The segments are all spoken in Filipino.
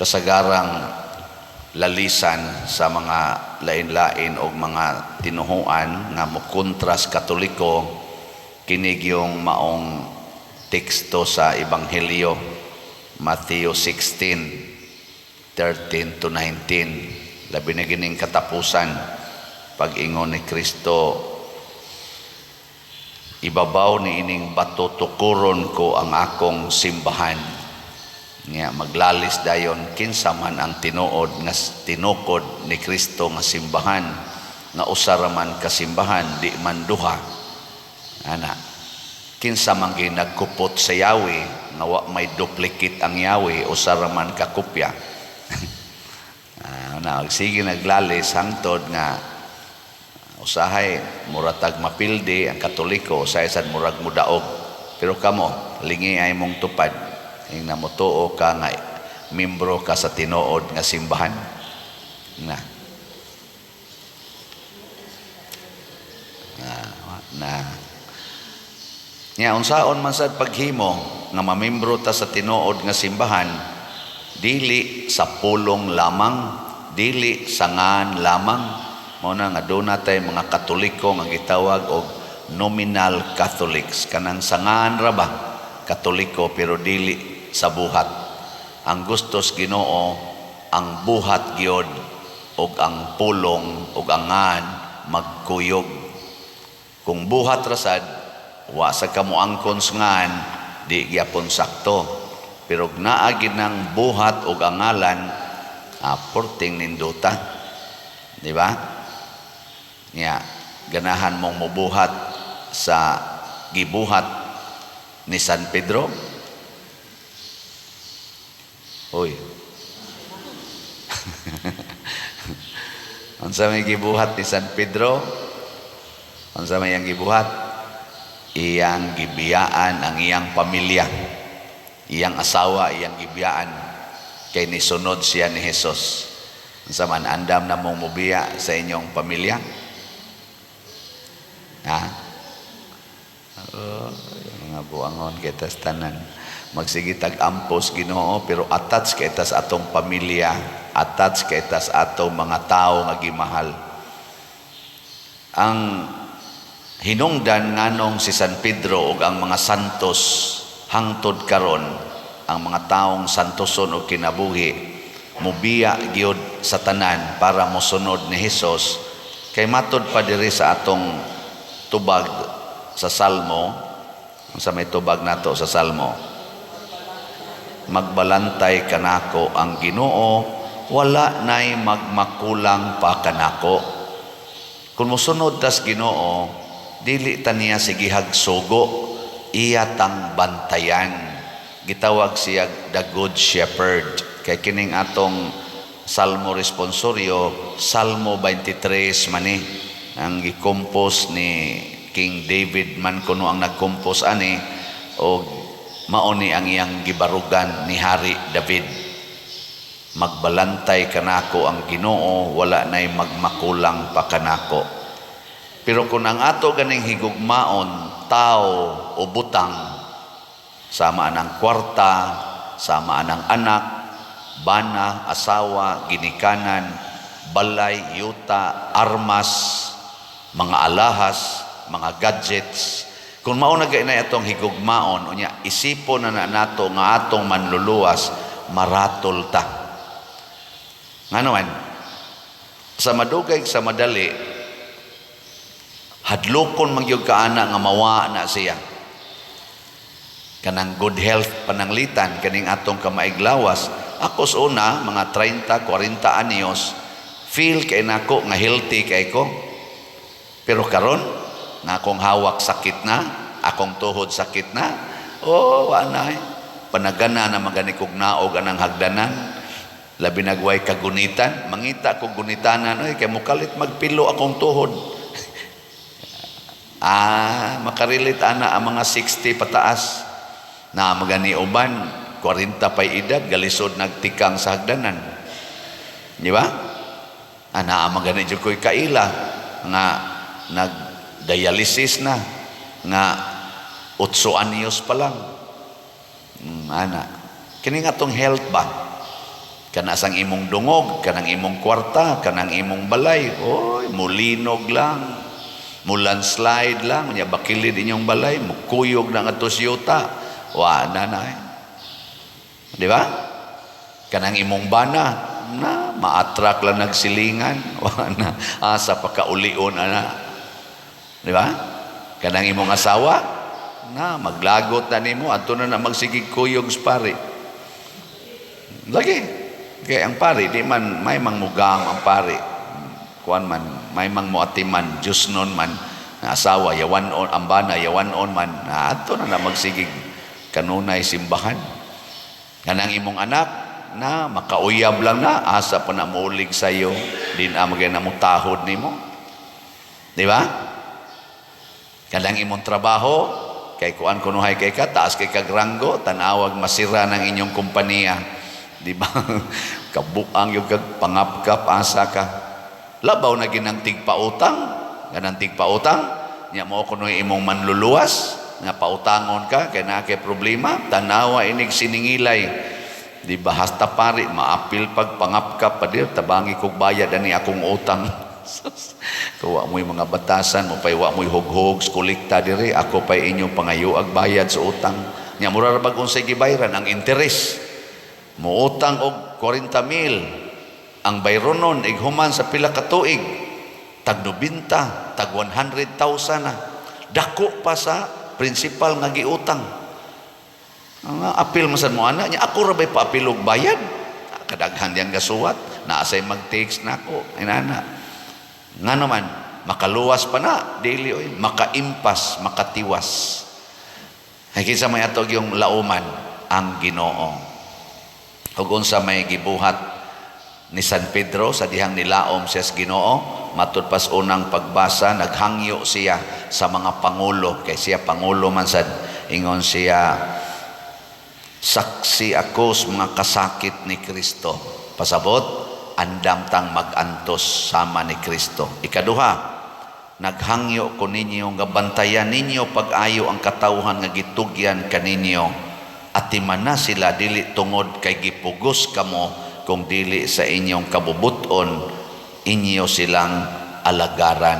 kasagarang lalisan sa mga lain-lain o mga tinuhuan nga mokontras Katoliko kinig yung maong teksto sa Ebanghelyo Matthew 16:13-19. Labi na gining katapusan pag-ingon ni Kristo, ibabaw ni ining bato tukuron ko ang akong simbahan. Nga maglalis dayon kinsa man ang tinuod nga tinukod ni Kristo nga simbahan, nga usara man ka simbahan di man duha. Ana, kinsa man gyud nagkupot sa Yahweh nga wa may duplicate ang Yahweh, usara man ka kopya. Sige naglalis hangtod nga usahay muratag mapildi ang Katoliko, usahay sad murag mudaog, pero kamo lingi ay mong tupad ing namutuo ka nga membro ka sa tinuod nga simbahan nya unsaon man sad paghimo nga mamembro ta sa tinuod nga simbahan, dili sa pulong lamang, dili sa ngan lamang. Mao na nga doon natay mga Katoliko nga gitawag og nominal Catholics, kanang sangan ra ba Katoliko pero dili sa buhat. Ang gustos Ginoo ang buhat gyud og ang pulong og ang ngan magkuyog. Kung buhat ra sad wa sa kamuangkon ngan di gyapon sakto, pero naa gid nang buhat og ang ngalan porting ninduta, di ba? Nya ganahan mong mubuhat sa gibuhat ni San Pedro. Uy. Unsa may gibuhat ni San Pedro? Unsa may yang gibuhat? Iyang gibiyaan ang iyang pamilya, iyang asawa, iyang gibiyaan kay nisunod siya ni Jesus. Unsa man andam na mong mubiya sa inyong pamilya? Mga buangon kita tanan magsige tag-ampos Ginoo, pero attach kay ta sa atong pamilya, attach kay ta sa atong mga tao nga gimahal. Ang hinungdan nganong si San Pedro ug ang mga santos hangtod karon, ang mga taong santoson o kinabuhi mubiya gyud sa tanan para mosunod ni Hesus, kay matod pa diri sa atong tubag sa Salmo. Sa may tubag nato sa Salmo, magbalantay kanako ang Ginoo, wala nay magmakulang pa kanako. Kung mosunod tas Ginoo, dili ta niya sige hagsugo, iya tang bantayan. Gitawag siya the Good Shepherd. Kay kining atong Salmo responsorio, Salmo 23 mani ang gikompos ni King David man kuno ang nagkompos ani, o mauni ang iyang gibarugan ni Hari David. Magbalantay kanako ang Ginoo, wala nay magmakulang pa kanako. Pero kung ang ato ganing higugmaon, tao o butang, sama anang kwarta, sama anang anak, bana, asawa, ginikanan, balay, yuta, armas, mga alahas, mga gadgets, kung mao na gainay atong higugmaon, unya isipon na nato nga atong manluluwas, maratol ta. Nga naman, sa madugay sa madali, hadlokon magyug kaana nga mawa na siya. Kanang good health pananglitan, kaning atong kamaiglawas. Ako sa una, mga 30, 40 anyos, feel kay nako nga healthy kay ko. Pero karon, na akong hawak sakit na, akong tuhod sakit na, anay, panagana na magani kog naog anang hagdanan, labi nagway kagunitan, mangita kog gunitanan, kay mukalit magpilo akong tuhod. Makarilit ana ang mga 60 pataas, na magani uban, 40 pa'y edad, galisod nagtikang sa hagdanan. Di ba? Ana ang magani dyan ko'y kaila, nga nag-dialysis na, nga 8 anyos pa lang. Ana, kini nga tong health ba? Kana sang imong dungog, kanang imong kwarta, kanang imong balay, oy, mulinog lang, mulandslide lang, nya bakilid inyong balay, mukuyog na nga yuta, wa na na. Di ba? Kanang imong bana, na maatrak lang nagsilingan, wa na, asa pakaulion ana. Di ba? Kanang imong asawa, na maglagot na nimo, ato na magsigig kuyog sa pari. Lagi. Kaya ang pari, di man, may mangmugang ang pari. Kuan man, may mangmuatiman, Diyos nun man, na asawa, yawanon, ambana, yawanon man, na ato na magsigig kanunay simbahan. Kanang imong anak, na makauyab lang na, asa pa na muulig sa'yo, din amagay na mo tahod ni mo. Di ba? Kanang imong trabaho, kay kuan kunuhay kay ka, taas kay kagranggo, tanawag masira ng inyong kumpanya. Di ba? Kabuang yung pangapkap, asa ka. Labaw na ginang tigpautang, ganang tigpautang, niya mo kuno imong manluluwas, nga pautangon ka, kaya na kay problema, tanawa inig siningilay. Di ba? Hasta pari, maapil pag pangapkap pa dir, tabangi kog bayad ani akong utang. Kuwa mo'y mga batasan, mo pa'y wa mo'y hughog, kulikta diri, ako pa'y inyong pangayo ag bayad sa utang. Niya mura rabag unsay gibayran ang interes. Muutang og 40,000 ang bayronon ighuman sa pila ka tuig tag 90 tag 100,000 na dako pa sa principal nga giutang. Ang apil masan mo ana nya ako ra bay paapil og bayad kadaghan diyang gasuwat naa say mag-takes nako inana nga naman makaluwas pa na dili oy makaimpas makatiwas ay kinsa may atog yung lauman ang Ginoo. Ug unsa may gibuhat ni San Pedro sa dihang nilaom siya sa Ginoo, matud pas unang pagbasa naghangyo siya sa mga pangulo kay siya pangulo man sad ingon siya saksi ako sa mga kasakit ni Kristo. Pasabot andam tang magantos sama ni Kristo. Ikaduha, naghangyo ko ninyo nga bantayan ninyo pag-ayo ang katawhan nga gitugyan kaninyo. Atiman na sila dili tungod kay gipugos kamo kung dili sa inyong kabubuton inyo silang alagaran.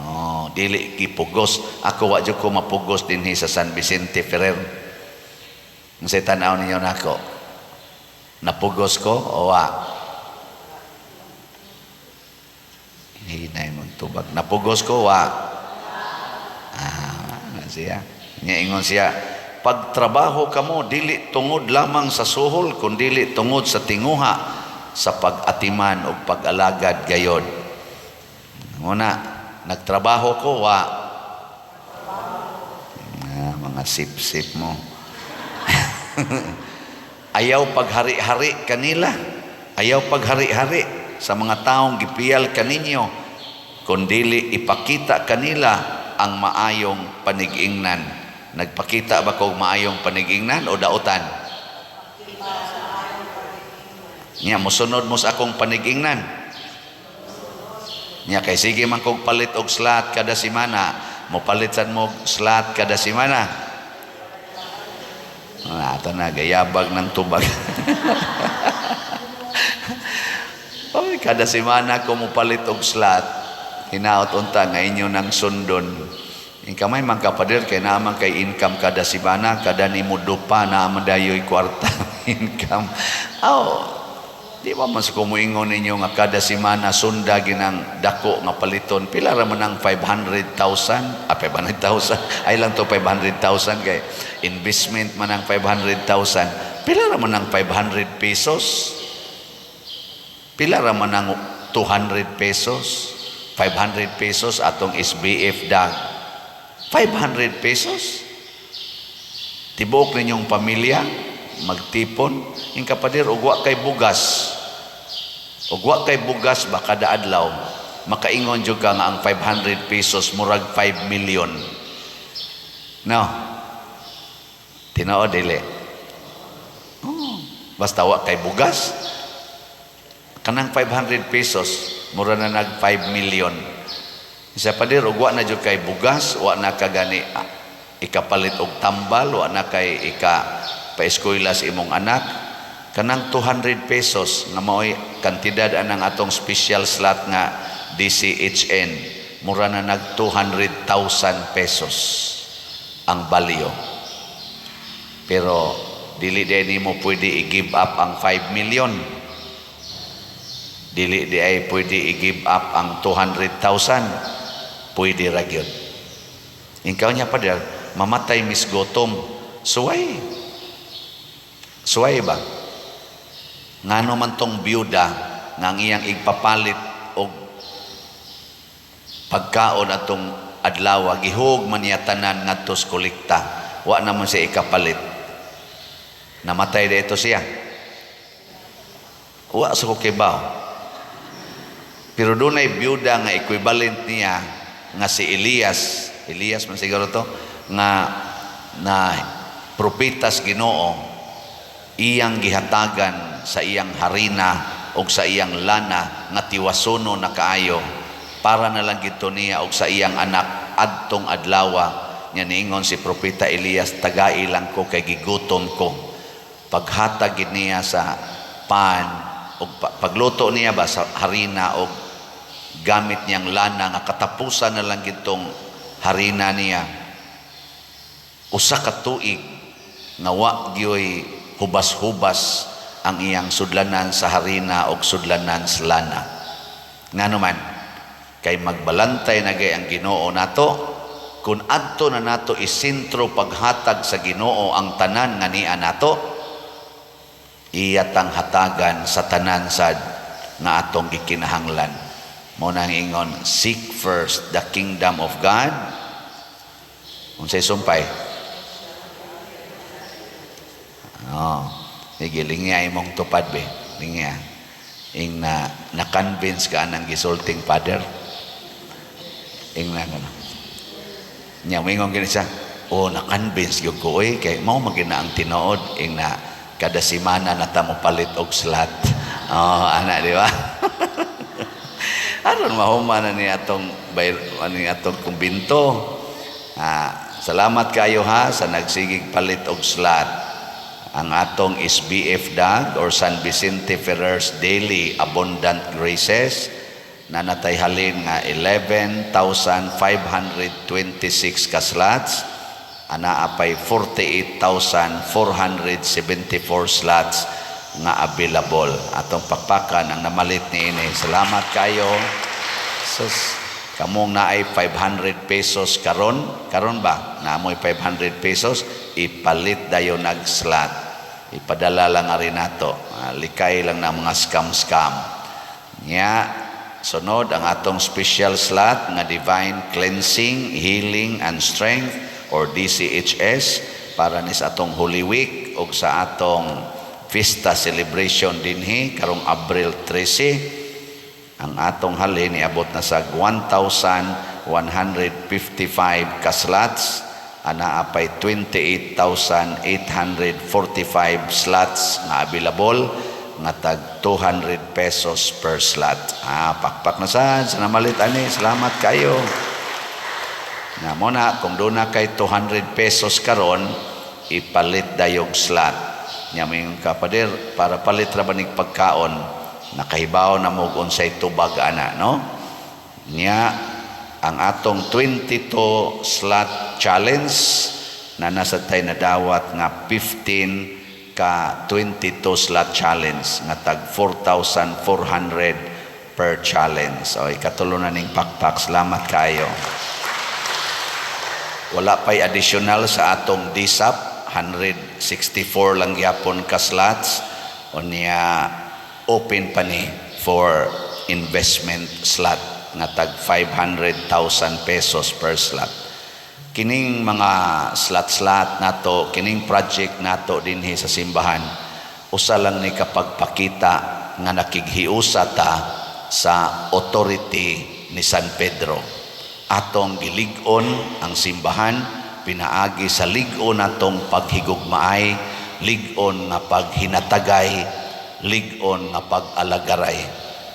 Oh, dili gipugos. Ako wa jud ko mapugos dinhi sa San Vicente Ferrer. Unsay tan-aw ninyo nako? Napugos ko o wa? Hinay mo tubag. Napugos ko wa? Siya. Ingon siya, pagtrabaho kamo dili tungod lamang sa suhol kundi dili tungod sa tinguha sa pag-atiman o pag-alagad gayod. Muna nagtrabaho ko wa mga sip-sip mo. Ayaw paghari-hari kanila, ayaw paghari-hari sa mga taong gipiyal kaninyo kundi dili ipakita kanila ang maayong panigingnan. Nagpakita ba kong maayong panigingnan o dautan? Nya mosunod mo sa akong panigingnan. Nya kay sige man kog palit og slot kada semana, mo palitan mo slot kada semana. Ato na gayabag ng tubag. Oy, kada semana ko mo palit og slot. Hinaot unta nga inyo nang sundon. Kamay man kapader kay naman kay income kada semana kada ni mudupa na madayoy kwarta income. Di ba mas kumuingon ninyo nga kada semana sunda ginang dako nga paliton pila ra man ang 500,000 500,000 ay lang to 500,000 kay investment man ang 500,000 pila ra man ang 500 pesos pila ra man ang 200 pesos 500 pesos atong SBF dag 500 pesos. Tibuok ninyong pamilya, magtipon, yung kapadir, ugwa kay bugas. Ugwa kay bugas ba kada adlaw, makaingon jud ka nga ang 500 pesos, murag 5 million. No? Tinao dili. Basta wa kay bugas. Kanang 500 pesos, mura na nag 5 million. Isa pa dir, wa na jud kay bugas, wa na kagani ikapalit og tambal, wa na kay ika paeskwela sa imong anak, kanang 200 pesos nga mao'y kantidad anang atong special slot nga DCHN, mura na nag 200,000 pesos ang balyo. Pero dili din mo pwede i-give up ang 5 million. Dili di ay pwede i-give up ang 200,000. Pwede ra gyud. Ikaw niya pa der, mamatay Miss Gutom. Suway ba? Ngano man tong byuda nga ang iyang igpapalit og pagkaon atong adlaw, gihug man niya tanan ngadto sa kolekta. Wa naman siya ikapalit. Namatay dito siya. Wa sa kukibaw. Pero doon ay byuda nga equivalent niya nga si Elias man siguro to, nga na propitas Ginoo, iyang gihatagan sa iyang harina o sa iyang lana nga tiwasono na kaayo para na lang gito niya o sa iyang anak adtong adlawa. Nya niingon si propeta Elias, tagai lang ko kay gigutom ko. Paghatag niya sa pan o pagluto niya ba sa harina o gamit niyang lana nga katapusan na lang gitong harina niya, usa ka tuig nga wa gyoy hubas-hubas ang iyang sudlanan sa harina o sudlanan sa lana. Ngano man kay magbalantay na gay ang Ginoo nato, kun adto na nato isentro paghatag sa Ginoo ang tanan nga niya nato, iyatang hatagan sa tanan sad nga atong gikinahanglan. Mo nang ingon, seek first the kingdom of God. Unsay sumpay? Sige, lingya imong tupad be. Lingya. Ing na-convince ka ng gisulting father. Ing na gano'n. Nya, mingon gini siya, na-convince yung ko, kay mau magina ang tinuod. Ing na kada simana na ta mo palit og slot. Anak, di ba? Aron mahuma na ni atong kumbinto. Salamat kayo ha sa nagsigig palit og slot. Ang atong SBF DAG or San Vicente Ferrers Daily Abundant Graces na natay halin nga 11,526 ka slots. Ana apay 48,474 slots nga available. Atong pakpakan ang namalit ni ini. Salamat kayo. Sus, kamong naay 500 pesos karon ba? Naamoy 500 pesos, ipalit dayo nag-slot. Ipadala lang rin nato. Likay lang na mga scam. Nya, sunod ang atong special slot nga Divine Cleansing, Healing and Strength or DCHS para ni sa atong Holy Week o sa atong Fiesta celebration dinhi karong Abril 13. Ang atong halin niabot na sa 1,155 ka slots. Ana apay 28,845 slots nga available nga tag 200 pesos per slot. Pakpak na sad sa namalit ani. Salamat kayo. Nga mo na kung doon na kay 200 pesos karon, ipalit dayog slot. Nyaming kapader para palit ra banig pagkaon, nakahibaw na mo unsay tubag ana, no? Nya ang atong 22 slot challenge na nasa tay nadawat nga 15 ka 22 slot challenge nga tag 4,400 per challenge. So ikatulunan ning pakpak. Salamat kayo. Wala pa'y additional sa atong DSAP. 164 lang yapon ka slots o niya open pa ni for investment slot na tag 500,000 pesos per slot. Kining mga slot nato, kining project nato dinhi sa simbahan, usa lang ni kapagpakita nga nakighiusa ta sa authority ni San Pedro. Atong gilig-on ang simbahan, pinaagi sa lig-on natong paghigugmaay, lig-on nga paghinatagay, lig-on nga pag-alagaray.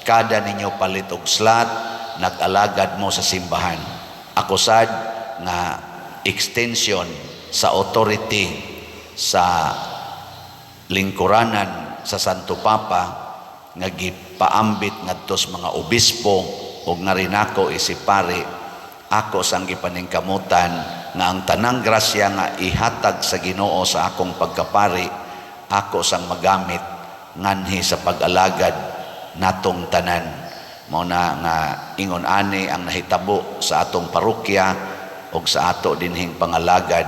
Kada ninyo palit og slot, nag-alagad mo sa simbahan. Ako sad nga extension sa authority sa lingkuranan sa Santo Papa nga gipaambit ngadto sa mga obispo ug nga rin ako isipari, ako sang gipaningkamutan nga ang tanang grasya nga ihatag sa Ginoo sa akong pagkapari, ako sang magamit nganhi sa pag-alagad natong tanan. Mao na nga ingon ani ang nahitabo sa atong parokya ug sa ato dinhing pangalagad.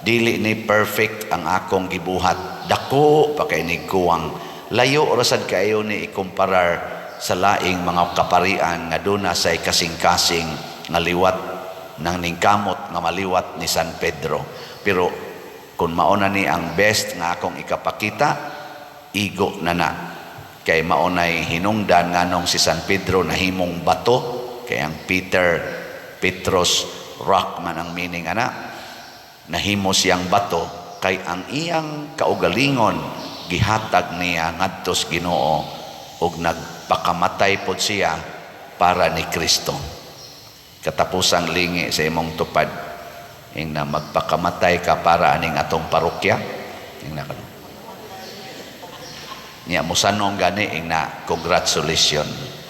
Dili ni perfect ang akong gibuhat, dako pa kay ni kuwang, layo rasad kayo ni ikumparar sa laing mga kaparian nga duna say kasing-kasing nga liwat ng ningkamot nga maliwat ni San Pedro. Pero kung mauna ni ang best nga akong ikapakita, igo na kay maunay hinungdan nganong si San Pedro nahimong bato, kay ang Petros rock man ang meaning nahimo siyang bato, kay ang iyang kaugalingon gihatag niya ngadto sa Ginoo ug nagpakamatay pod siya para ni Kristo. Katapusang lingi sa imong tupad ing na magpakamatay ka para aning atong parokya ing na niya musanong gani ing na congratulations.